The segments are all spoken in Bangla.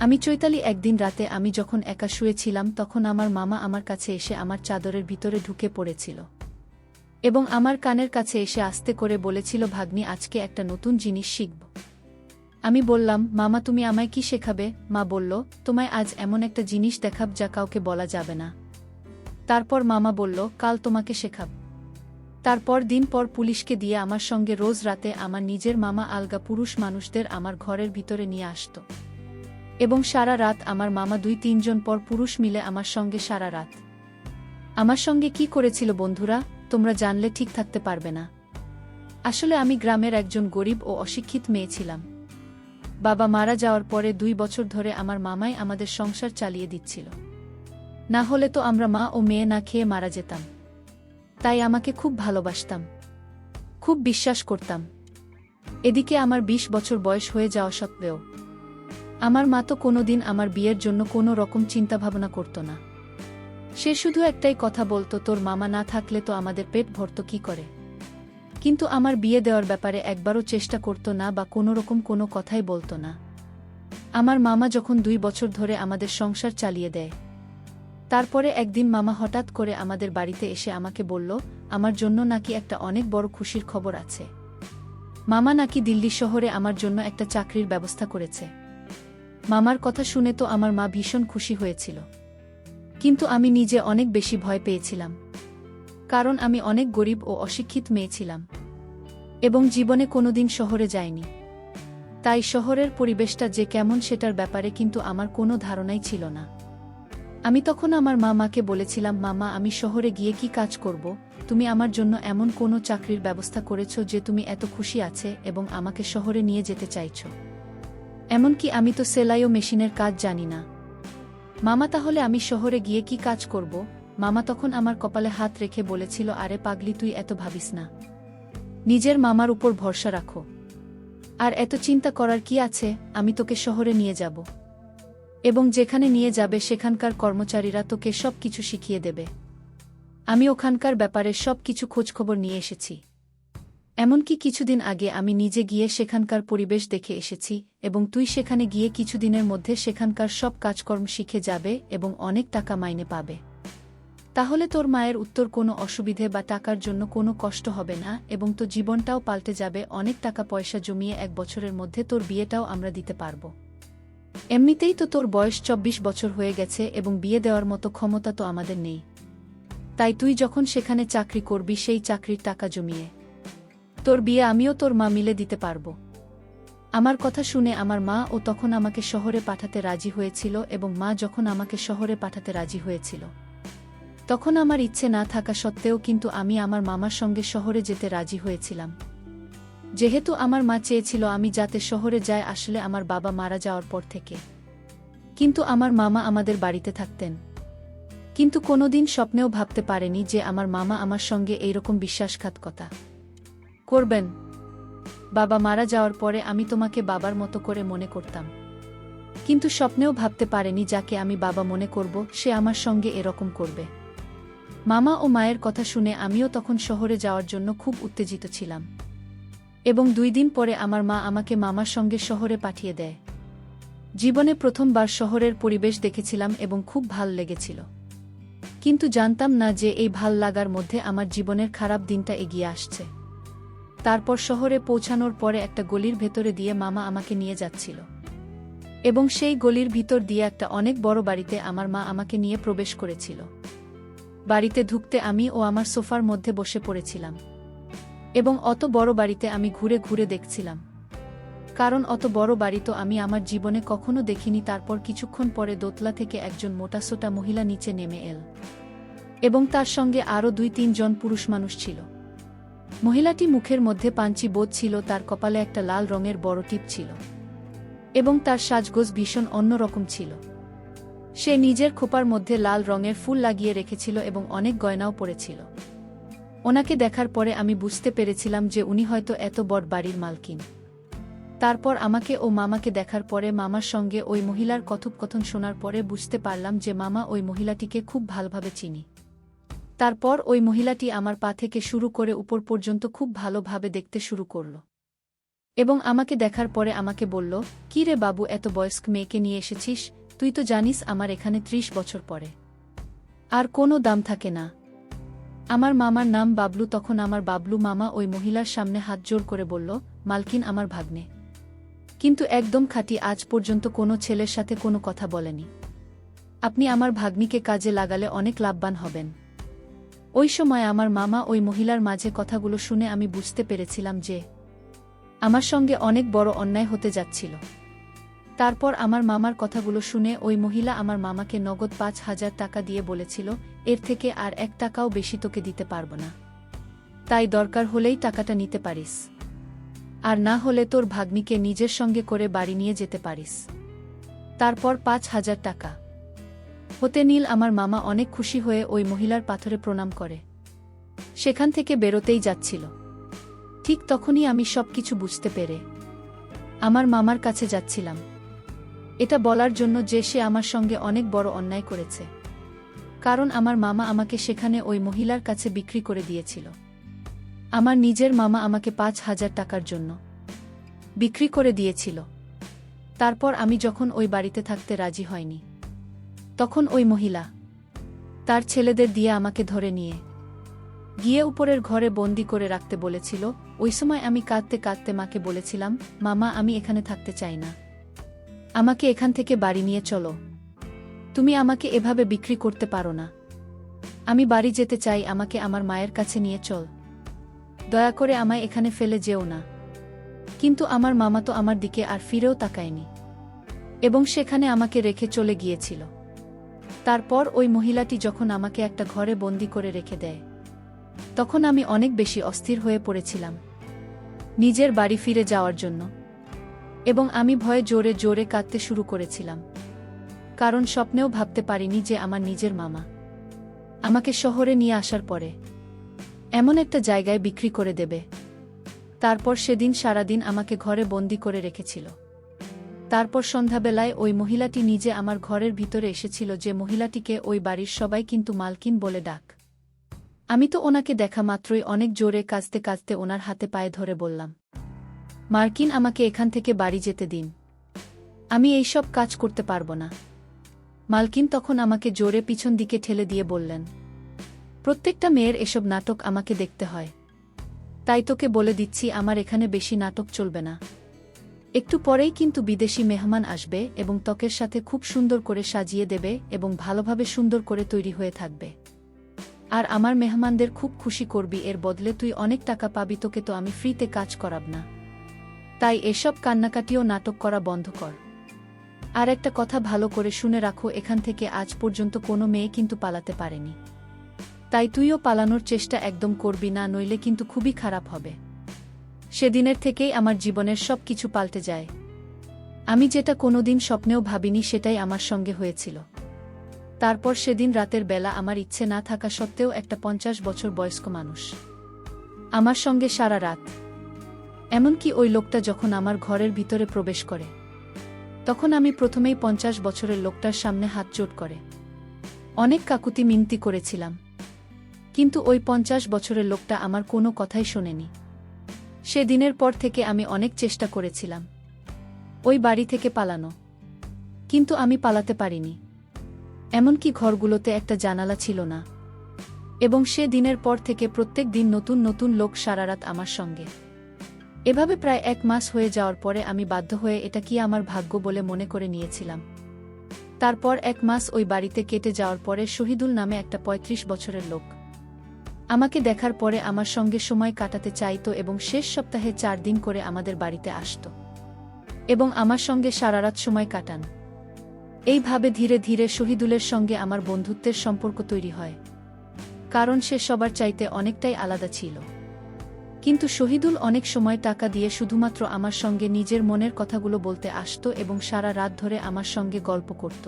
আমি চৈতালি একদিন রাতে আমি যখন একা শুয়েছিলাম তখন আমার মামা আমার কাছে এসে আমার চাদরের ভিতরে ঢুকে পড়েছিল এবং আমার কানের কাছে এসে আস্তে করে বলেছিল, ভাগ্নি, আজকে একটা নতুন জিনিস শিখব। আমি বললাম, মামা তুমি আমায় কি শেখাবে? মা বলল, তোমায় আজ এমন একটা জিনিস দেখাব যা কাউকে বলা যাবে না। তারপর মামা বলল, কাল তোমাকে শেখাব। তারপর দিন পর পুলিশকে দিয়ে আমার সঙ্গে রোজ রাতে আমার নিজের মামা আলগা পুরুষ মানুষদের আমার ঘরের ভিতরে নিয়ে আসত এবং সারা রাত আমার মামা 2-3 জন পর পুরুষ মিলে আমার সঙ্গে সারা রাত। আমার সঙ্গে কি করেছিল বন্ধুরা, তোমরা জানলে ঠিক থাকতে পারবে না। আসলে আমি গ্রামের একজন গরিব ও অশিক্ষিত মেয়ে ছিলাম। বাবা মারা যাওয়ার পরে 2 বছর ধরে আমার মামাই আমাদের সংসার চালিয়ে দিচ্ছিল। না হলে তো আমরা মা ও মেয়ে না খেয়ে মারা যেতাম। তাই আমাকে খুব ভালোবাসতাম, খুব বিশ্বাস করতাম। এদিকে আমার 20 বছর বয়স হয়ে যাওয়া সত্ত্বেও আমার মা তো কোনোদিন আমার বিয়ের জন্য কোনো রকম চিন্তাভাবনা করত না। সে শুধু একটাই কথা বলতো, তোর মামা না থাকলে তো আমাদের পেট ভরত কি করে। কিন্তু আমার বিয়ে দেওয়ার ব্যাপারে একবারও চেষ্টা করত না বা কোনোরকম কোনো কথাই বলতো না। আমার মামা যখন 2 বছর ধরে আমাদের সংসার চালিয়ে দেয়, তারপরে একদিন মামা হঠাৎ করে আমাদের বাড়িতে এসে আমাকে বলল, আমার জন্য নাকি একটা অনেক বড় খুশির খবর আছে। মামা নাকি দিল্লি শহরে আমার জন্য একটা চাকরির ব্যবস্থা করেছে। মামার কথা শুনে তো আমার মা ভীষণ খুশি হয়েছিল, কিন্তু আমি নিজে অনেক বেশি ভয় পেয়েছিলাম। কারণ আমি অনেক গরিব ও অশিক্ষিত মেয়ে ছিলাম এবং জীবনে কোনোদিন শহরে যাইনি। তাই শহরের পরিবেশটা যে কেমন সেটার ব্যাপারে কিন্তু আমার কোনো ধারণাই ছিল না। আমি তখন আমার মামাকে বলেছিলাম, মামা, আমি শহরে গিয়ে কি কাজ করব? তুমি আমার জন্য এমন কোনো চাকরির ব্যবস্থা করেছ যে তুমি এত খুশি আছে এবং আমাকে শহরে নিয়ে যেতে চাইছ। এমনকি আমি তো সেলাই ও মেশিনের কাজ জানি না। মামা, তাহলে আমি শহরে গিয়ে কি কাজ করব? মামা তখন আমার কপালে হাত রেখে বলেছিল, আরে পাগলি, তুই এত ভাবিস না। নিজের মামার উপর ভরসা রাখো। আর এত চিন্তা করার কি আছে, আমি তোকে শহরে নিয়ে যাব এবং যেখানে নিয়ে যাবে সেখানকার কর্মচারীরা তোকে সব কিছু শিখিয়ে দেবে। আমি ওখানকার ব্যাপারে সব কিছু খোঁজখবর নিয়ে এসেছি। এমনকি কিছুদিন আগে আমি নিজে গিয়ে সেখানকার পরিবেশ দেখে এসেছি এবং তুই সেখানে গিয়ে কিছুদিনের মধ্যে সেখানকার সব কাজকর্ম শিখে যাবে এবং অনেক টাকা মাইনে পাবে। তাহলে তোর মায়ের উত্তর কোনো অসুবিধে বা টাকার জন্য কোনো কষ্ট হবে না এবং তোর জীবনটাও পাল্টে যাবে। অনেক টাকা পয়সা জমিয়ে 1 বছরের মধ্যে তোর বিয়েটাও আমরা দিতে পারব। এমনিতেই তো তোর বয়স 24 বছর হয়ে গেছে এবং বিয়ে দেওয়ার মতো ক্ষমতা তো আমাদের নেই। তাই তুই যখন সেখানে চাকরি করবি সেই চাকরির টাকা জমিয়ে তোর বিয়ে আমিও তোর মা মিলে দিতে পারব। আমার কথা শুনে আমার মা ও তখন আমাকে শহরে পাঠাতে রাজি হয়েছিল এবং মা যখন আমাকে শহরে পাঠাতে রাজি হয়েছিল তখন আমার ইচ্ছে না থাকা সত্ত্বেও কিন্তু আমি আমার মামার সঙ্গে শহরে যেতে রাজি হয়েছিলাম। যেহেতু আমার মা চেয়েছিল আমি যাতে শহরে যাই, আসলে আমার বাবা মারা যাওয়ার পর থেকে কিন্তু আমার মামা আমাদের বাড়িতে থাকতেন। কিন্তু কোনোদিন স্বপ্নেও ভাবতে পারেনি যে আমার মামা আমার সঙ্গে এইরকম বিশ্বাসঘাতকতা করবেন। বাবা মারা যাওয়ার পরে আমি তোমাকে বাবার মতো করে মনে করতাম, কিন্তু স্বপ্নেও ভাবতে পারেনি যাকে আমি বাবা মনে করব সে আমার সঙ্গে এরকম করবে। মামা ও মায়ের কথা শুনে আমিও তখন শহরে যাওয়ার জন্য খুব উত্তেজিত ছিলাম এবং 2 দিন পরে আমার মা আমাকে মামার সঙ্গে শহরে পাঠিয়ে দেয়। জীবনে প্রথমবার শহরের পরিবেশ দেখেছিলাম এবং খুব ভাল লেগেছিল, কিন্তু জানতাম না যে এই ভাল লাগার মধ্যে আমার জীবনের খারাপ দিনটা এগিয়ে আসছে। তারপর শহরে পৌঁছানোর পরে একটা গলির ভেতরে দিয়ে মামা আমাকে নিয়ে যাচ্ছিল এবং সেই গলির ভিতর দিয়ে একটা অনেক বড় বাড়িতে আমার মা আমাকে নিয়ে প্রবেশ করেছিল। বাড়িতে ঢুকতে আমি ও আমার সোফার মধ্যে বসে পড়েছিলাম এবং অত বড় বাড়িতে আমি ঘুরে ঘুরে দেখছিলাম, কারণ অত বড় বাড়ি তো আমি আমার জীবনে কখনো দেখিনি। তারপর কিছুক্ষণ পরে দোতলা থেকে একজন মোটাসোটা মহিলা নিচে নেমে এল এবং তার সঙ্গে আরও 2-3 জন পুরুষ মানুষ ছিল। মহিলাটি মুখের মধ্যে পাঞ্চি বোধ ছিল, তার কপালে একটা লাল রঙের বড় টিপ ছিল এবং তার সাজগোজ ভীষণ অন্যরকম ছিল। সে নিজের খোপার মধ্যে লাল রঙের ফুল লাগিয়ে রেখেছিল এবং অনেক গয়নাও পরেছিল। ওনাকে দেখার পরে আমি বুঝতে পেরেছিলাম যে উনি হয়তো এত বড় বাড়ির মালকিন। তারপর আমাকে ও মামাকে দেখার পরে মামার সঙ্গে ওই মহিলার কথোপকথন শোনার পরে বুঝতে পারলাম যে মামা ওই মহিলাটিকে খুব ভালোভাবে চিনি। তারপর ওই মহিলাটি আমার পা থেকে শুরু করে উপর পর্যন্ত খুব ভালোভাবে দেখতে শুরু করল। এবং আমাকে দেখার পরে আমাকে বলল, "কি রে বাবু, এত বয়স্ক মেয়েকে নিয়ে এসেছিস? তুই তো জানিস আমার এখানে ৩০ বছর পরে আর কোনো দাম থাকে না।" আমার মামার নাম বাবলু। তখন আমার বাবলু মামা ওই মহিলার সামনে হাত জোর করে বলল, "মালকিন আমার ভাগ্নে, কিন্তু একদম খাঁটি, আজ পর্যন্ত কোনো ছেলের সাথে কোনো কথা বলেনি। আপনি আমার ভাগ্নিকে কাজে লাগালে অনেক লাভবান হবেন।" ওই সময় আমার মামা ওই মহিলার মাঝে কথাগুলো শুনে আমি বুঝতে পেরেছিলাম যে আমার সঙ্গে অনেক বড় অন্যায় হতে যাচ্ছিল। তারপর আমার মামার কথাগুলো শুনে ওই মহিলা আমার মামাকে নগদ ৫,০০০ টাকা দিয়ে বলেছিল, "এর থেকে আর ১ টাকাও বেশি তোকে দিতে পারব না। তাই দরকার হলেই টাকাটা নিতে পারিস, আর না হলে তোর ভাগ্নিকে নিজের সঙ্গে করে বাড়ি নিয়ে যেতে পারিস।" তারপর ৫,০০০ টাকা হতে নীল আমার মামা অনেক খুশি হয়ে ওই মহিলার পাথরে প্রণাম করে সেখান থেকে বেরোতেই যাচ্ছিল। ঠিক তখনই আমি সবকিছু বুঝতে পেরে আমার মামার কাছে যাচ্ছিলাম, এটা বলার জন্য যে সে আমার সঙ্গে অনেক বড় অন্যায় করেছে। কারণ আমার মামা আমাকে সেখানে ওই মহিলার কাছে বিক্রি করে দিয়েছিল। আমার নিজের মামা আমাকে ৫,০০০ টাকার জন্য বিক্রি করে দিয়েছিল। তারপর আমি যখন ওই বাড়িতে থাকতে রাজি হয়নি, তখন ওই মহিলা তার ছেলেদের দিয়ে আমাকে ধরে নিয়ে গিয়ে উপরের ঘরে বন্দি করে রাখতে বলেছিল। ওই সময় আমি কাঁদতে কাঁদতে মাকে বলেছিলাম, "মামা, আমি এখানে থাকতে চাই না, আমাকে এখান থেকে বাড়ি নিয়ে চলো। তুমি আমাকে এভাবে বিক্রি করতে পারো না। আমি বাড়ি যেতে চাই, আমাকে আমার মায়ের কাছে নিয়ে চল। দয়া করে আমায় এখানে ফেলে যেও না।" কিন্তু আমার মামা তো আমার দিকে আর ফিরেও তাকায়নি এবং সেখানে আমাকে রেখে চলে গিয়েছিল। তারপর ওই মহিলাটি যখন আমাকে একটা ঘরে বন্দি করে রেখে দেয়, তখন আমি অনেক বেশি অস্থির হয়ে পড়েছিলাম নিজের বাড়ি ফিরে যাওয়ার জন্য, এবং আমি ভয়ে জোরে জোরে কাঁদতে শুরু করেছিলাম। কারণ স্বপ্নেও ভাবতে পারিনি যে আমার নিজের মামা আমাকে শহরে নিয়ে আসার পরে এমন একটা জায়গায় বিক্রি করে দেবে। তারপর সেদিন সারাদিন আমাকে ঘরে বন্দি করে রেখেছিল। তারপর সন্ধ্যাবেলায় ওই মহিলাটি নিজে আমার ঘরের ভিতরে এসেছিল, যে মহিলাটিকে ওই বাড়ির সবাই কিন্তু মালকিন বলে ডাক। আমি তো ওনাকে দেখা মাত্রই অনেক জোরে কাঁদতে কাঁদতে ওনার হাতে পায়ে ধরে বললাম, "মালকিন, আমাকে এখান থেকে বাড়ি যেতে দিন, আমি এইসব কাজ করতে পারব না।" মালকিন তখন আমাকে জোরে পিছন দিকে ঠেলে দিয়ে বললেন, "প্রত্যেকটা মেয়ের এসব নাটক আমাকে দেখতে হয়, তাই তোকে বলে দিচ্ছি আমার এখানে বেশি নাটক চলবে না। একটু পরেই কিন্তু বিদেশি মেহমান আসবে এবং ত্বকের সাথে খুব সুন্দর করে সাজিয়ে দেবে এবং ভালোভাবে সুন্দর করে তৈরি হয়ে থাকবে। আর আমার মেহমানদের খুব খুশি করবি, এর বদলে তুই অনেক টাকা পাবি, তোকে তো আমি ফ্রিতে কাজ করাব না। তাই এসব কান্নাকাটিও নাটক করা বন্ধ কর। আর একটা কথা ভালো করে শুনে রাখো, এখান থেকে আজ পর্যন্ত কোনো মেয়ে কিন্তু পালাতে পারেনি। তাই তুইও পালানোর চেষ্টা একদম করবি না, নইলে কিন্তু খুবই খারাপ হবে।" সেদিনের থেকেই আমার জীবনের সব কিছু পাল্টে যায়। আমি যেটা কোনোদিন স্বপ্নেও ভাবিনি সেটাই আমার সঙ্গে হয়েছিল। তারপর সেদিন রাতের বেলা আমার ইচ্ছে না থাকা সত্ত্বেও একটা ৫০ বছর বয়স্ক মানুষ আমার সঙ্গে সারা রাত, এমনকি ওই লোকটা যখন আমার ঘরের ভিতরে প্রবেশ করে, তখন আমি প্রথমেই ৫০ বছরের লোকটার সামনে হাত জোড় করে অনেক কাকুতি মিনতি করেছিলাম। কিন্তু ওই ৫০ বছরের লোকটা আমার কোনো কথাই শোনেনি। সেদিনের পর থেকে আমি অনেক চেষ্টা করেছিলাম ওই বাড়ি থেকে পালানো, কিন্তু আমি পালাতে পারিনি। এমনকি ঘরগুলোতে একটা জানালা ছিল না। এবং সে দিনের পর থেকে প্রত্যেক দিন নতুন নতুন লোক সারারাত আমার সঙ্গে। এভাবে প্রায় ১ মাস হয়ে যাওয়ার পরে আমি বাধ্য হয়ে এটা কি আমার ভাগ্য বলে মনে করে নিয়েছিলাম। তারপর ১ মাস ওই বাড়িতে কেটে যাওয়ার পরে শহীদুল নামে একটা ৩৫ বছরের লোক আমাকে দেখার পরে আমার সঙ্গে সময় কাটাতে চাইতো এবং শেষ সপ্তাহে ৪ দিন করে আমাদের বাড়িতে আসত এবং আমার সঙ্গে সারারাত সময় কাটান। এইভাবে ধীরে ধীরে শহীদুলের সঙ্গে আমার বন্ধুত্বের সম্পর্ক তৈরি হয়, কারণ সে সবার চাইতে অনেকটাই আলাদা ছিল। কিন্তু শহীদুল অনেক সময় টাকা দিয়ে শুধুমাত্র আমার সঙ্গে নিজের মনের কথাগুলো বলতে আসত এবং সারা রাত ধরে আমার সঙ্গে গল্প করত।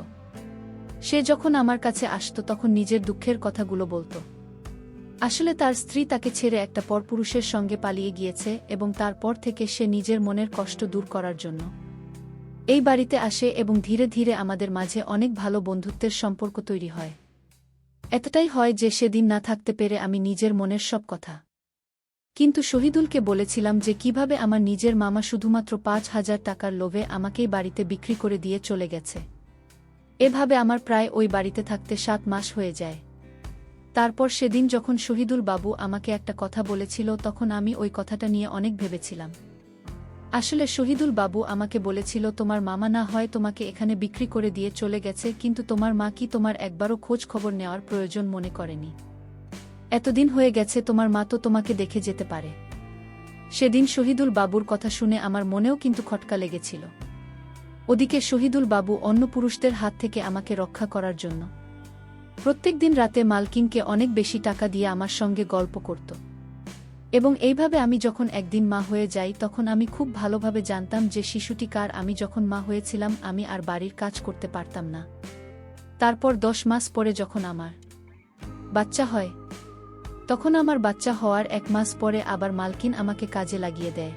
সে যখন আমার কাছে আসত তখন নিজের দুঃখের কথাগুলো বলত। আসলে তার স্ত্রী তাকে ছেড়ে একটা পরপুরুষের সঙ্গে পালিয়ে গিয়েছে এবং তারপর থেকে সে নিজের মনের কষ্ট দূর করার জন্য এই বাড়িতে আসে এবং ধীরে ধীরে আমাদের মাঝে অনেক ভালো বন্ধুত্বের সম্পর্ক তৈরি হয়। এতটাই হয় যে সেদিন না থাকতে পেরে আমি নিজের মনের সব কথা কিন্তু শহীদুলকে বলেছিলাম যে কিভাবে আমার নিজের মামা শুধুমাত্র ৫,০০০ টাকার লোভে আমাকেই বাড়িতে বিক্রি করে দিয়ে চলে গেছে। এভাবে আমার প্রায় ওই বাড়িতে থাকতে ৭ মাস হয়ে যায়। তারপর সেদিন যখন শহীদুল বাবু আমাকে একটা কথা বলেছিল তখন আমি ওই কথাটা নিয়ে অনেক ভেবেছিলাম। আসলে শহীদুল বাবু আমাকে বলেছিল তোমার মামা না হয় তোমাকে এখানে বিক্রি করে দিয়ে চলে গেছে, কিন্তু তোমার মা কি তোমার একবারও খোঁজ খবর নেওয়ার প্রয়োজন মনে করেনি? এতদিন হয়ে গেছে, তোমার মা তো তোমাকে দেখে যেতে পারে। সেদিন শহীদুল বাবুর কথা শুনে আমার মনেও কিন্তু খটকা লেগেছিল। ওদিকে শহীদুল বাবু অন্য পুরুষদের হাত থেকে আমাকে রক্ষা করার জন্য প্রত্যেকদিন রাতে মালকিনকে অনেক বেশি টাকা দিয়ে আমার সঙ্গে গল্প করত। এবং এইভাবে আমি যখন একদিন মা হয়ে যাই তখন আমি খুব ভালোভাবে জানতাম যে শিশুটি কার। আমি যখন মা হয়েছিলাম আমি আর বাড়ির কাজ করতে পারতাম না। তারপর ১০ মাস পরে যখন আমার বাচ্চা হয়, তখন আমার বাচ্চা হওয়ার ১ মাস পরে আবার মালকিন আমাকে কাজে লাগিয়ে দেয়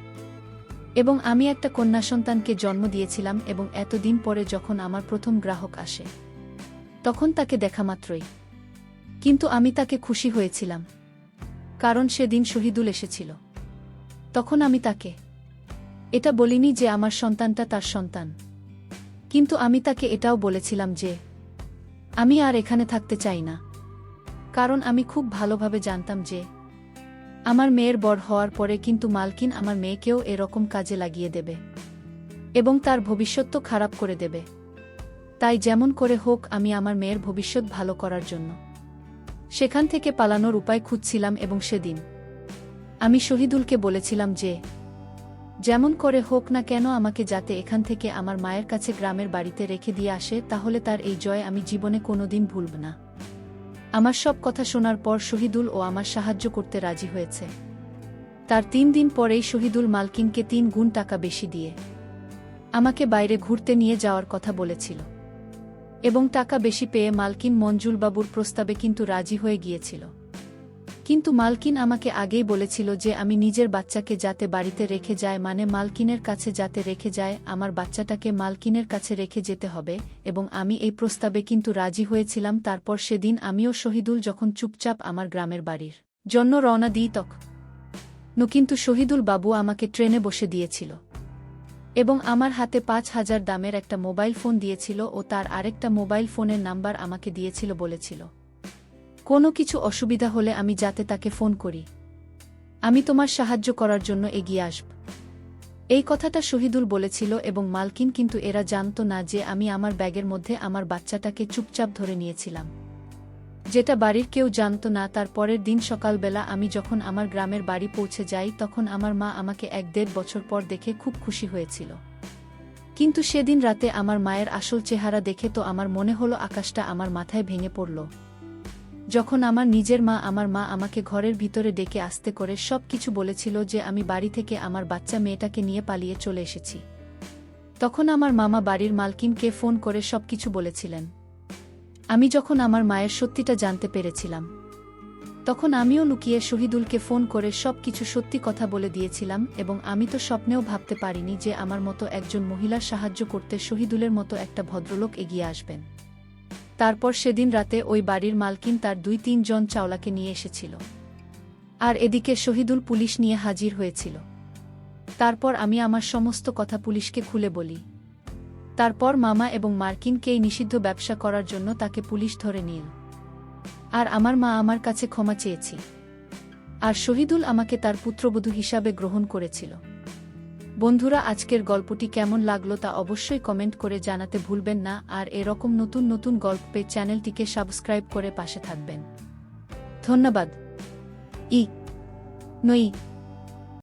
এবং আমি একটা কন্যা সন্তানকে জন্ম দিয়েছিলাম। এবং এতদিন পরে যখন আমার প্রথম গ্রাহক আসে তখন তাকে দেখা মাত্রই কিন্তু আমি তাকে খুশি হয়েছিলাম, কারণ সেদিন শহীদুল এসেছিল। তখন আমি তাকে এটা বলিনি যে আমার সন্তানটা তার সন্তান, কিন্তু আমি তাকে এটাও বলেছিলাম যে আমি আর এখানে থাকতে চাই না, কারণ আমি খুব ভালোভাবে জানতাম যে আমার মেয়ের বড় হওয়ার পরে কিন্তু মালকিন আমার মেয়েকেও এরকম কাজে লাগিয়ে দেবে এবং তার ভবিষ্যৎ তো খারাপ করে দেবে। তাই যেমন করে হোক আমি আমার মেয়ের ভবিষ্যৎ ভালো করার জন্য সেখান থেকে পালানোর উপায় খুঁজছিলাম। এবং সেদিন আমি শহীদুলকে বলেছিলাম যে যেমন করে হোক না কেন আমাকে যাতে এখান থেকে আমার মায়ের কাছে গ্রামের বাড়িতে রেখে দিয়ে আসে, তাহলে তার এই জয় আমি জীবনে কোনোদিন ভুলব না। আমার সব কথা শোনার পর শহীদুল ও আমার সাহায্য করতে রাজি হয়েছে। তার ৩ দিন পরেই শহীদুল মালকিনকে ৩ গুণ টাকা বেশি দিয়ে আমাকে বাইরে ঘুরতে নিয়ে যাওয়ার কথা বলেছিল এবং টাকা বেশি পেয়ে মালকিন মঞ্জুলবাবুর প্রস্তাবে কিন্তু রাজি হয়ে গিয়েছিল। কিন্তু মালকিন আমাকে আগেই বলেছিল যে আমি নিজের বাচ্চাকে যাতে বাড়িতে রেখে যায়, মানে মালকিনের কাছে যাতে রেখে যায়, আমার বাচ্চাটাকে মালকিনের কাছে রেখে যেতে হবে। এবং আমি এই প্রস্তাবে কিন্তু রাজি হয়েছিলাম। তারপর সেদিন আমিও শহীদুল যখন চুপচাপ আমার গ্রামের বাড়ির জন্য রওনা দিই কিন্তু শহীদুল বাবু আমাকে ট্রেনে বসে দিয়েছিল এবং আমার হাতে ৫,০০০ দামের একটা মোবাইল ফোন দিয়েছিল ও তার আরেকটা মোবাইল ফোনের নাম্বার আমাকে দিয়েছিল, বলেছিল কোনো কিছু অসুবিধা হলে আমি যাতে তাকে ফোন করি, আমি তোমার সাহায্য করার জন্য এগিয়ে আসব। এই কথাটা শহীদুল বলেছিল এবং মালকিন কিন্তু এরা জানত না যে আমি আমার ব্যাগের মধ্যে আমার বাচ্চাটাকে চুপচাপ ধরে নিয়েছিলাম, যেটা বাড়ির কেউ জানত না। তার পরের দিন সকালবেলা আমি যখন আমার গ্রামের বাড়ি পৌঁছে যাই তখন আমার মা আমাকে ১-১.৫ বছর পর দেখে খুব খুশি হয়েছিল। কিন্তু সেদিন রাতে আমার মায়ের আসল চেহারা দেখে তো আমার মনে হলো আকাশটা আমার মাথায় ভেঙে পড়ল। যখন আমার নিজের মা আমাকে ঘরের ভিতরে ডেকে আস্তে করে সব কিছু বলেছিল যে আমি বাড়ি থেকে আমার বাচ্চা মেয়েটাকে নিয়ে পালিয়ে চলে এসেছি, তখন আমার মামা বাড়ির মালকিনকে ফোন করে সব কিছু বলেছিলেন। আমি যখন আমার মায়ের সত্যিটা জানতে পেরেছিলাম তখন আমিও লুকিয়ে শহীদুলকে ফোন করে সব কিছু সত্যি কথা বলে দিয়েছিলাম। এবং আমি তো স্বপ্নেও ভাবতে পারিনি যে আমার মতো একজন মহিলার সাহায্য করতে শহীদুলের মতো একটা ভদ্রলোক এগিয়ে আসবেন। তারপর সেদিন রাতে ওই বাড়ির মালকিন তার ২-৩ জন চাওলাকে নিয়ে এসেছিল, আর এদিকে শহীদুল পুলিশ নিয়ে হাজির হয়েছিল। তারপর আমি আমার সমস্ত কথা পুলিশকে খুলে বলি। তারপর মামা এবং মার্কিনকে এই নিষিদ্ধ ব্যবসা করার জন্য তাকে পুলিশ ধরে নিল, আর আমার মা আমার কাছে ক্ষমা চেয়েছি, আর শহীদুল আমাকে তার পুত্রবধূ হিসাবে গ্রহণ করেছিল। বন্ধুরা, আজকের গল্পটি কেমন লাগলো তা অবশ্যই কমেন্ট করে জানাতে ভুলবেন না, আর এরকম নতুন নতুন গল্প পেয়ে চ্যানেলটিকে সাবস্ক্রাইব করে পাশে থাকবেন। ধন্যবাদ। নই